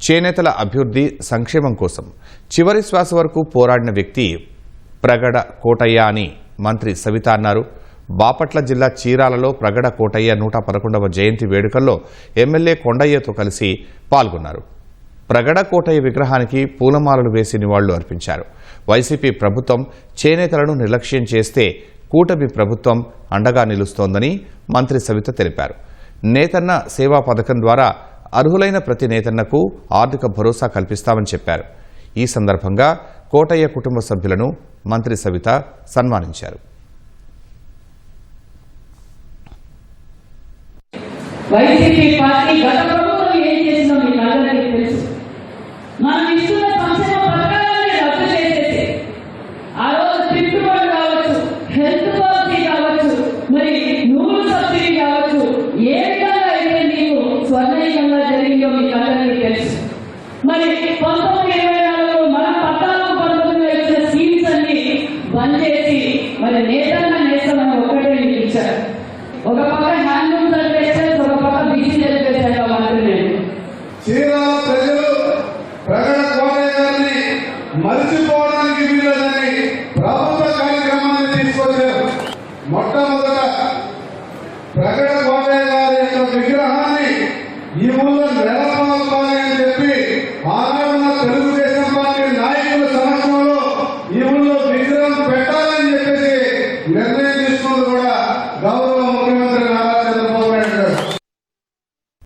చేనేతల అభివృద్ధి సంక్షేమం కోసం చివరి శ్వాస వరకు పోరాడిన వ్యక్తి ప్రగడ కోటయ్య అని మంత్రి సవిత అన్నారు. బాపట్ల జిల్లా చీరాలలో ప్రగడ కోటయ్య 111వ జయంతి వేడుకల్లో ఎమ్మెల్యే కొండయ్యతో కలిసి పాల్గొన్నారు. ప్రగడ కోటయ్య విగ్రహానికి పూలమాలలు వేసి నివాళులు అర్పించారు. వైసీపీ ప్రభుత్వం చేనేతలను నిర్లక్ష్యం చేస్తే కూటమి ప్రభుత్వం అండగా నిలుస్తోందని మంత్రి సవిత తెలిపారు. నేతన్న సేవా పథకం ద్వారా అర్హులైన ప్రతి నేతన్నకు ఆర్థిక భరోసా కల్పిస్తామని చెప్పారు. ఈ సందర్భంగా కోటయ్య కుటుంబ సభ్యులను మంత్రి సవిత సన్మానించారు. వైసీపీ పార్టీ గత ప్రభుత్వం ఏం చేసిందో మీకు అందరికీ తెలుసు. మనం ఇస్తున్న సంక్షేమ పథకాలన్నీ రద్దు చేసేసి ఆ రోజు పెట్టుబడి కావచ్చు, హెల్త్ పాలసీ కావచ్చు, మరి నూనె సబ్సిడీ కావచ్చు, ఏ విధంగా అయితే మీకు స్వర్ణయుగంగా జరిగిందో మీకు అందరికీ తెలుసు. మరి 1924లో మనం 14-19లో ఇచ్చిన స్కీమ్స్ అన్ని బంద్ చేసి మరి నేతన్న నేస్తామని ఒక్కటే మీకు ఇచ్చారు. ఒక పక్క హ్యాండ్లూమ్స్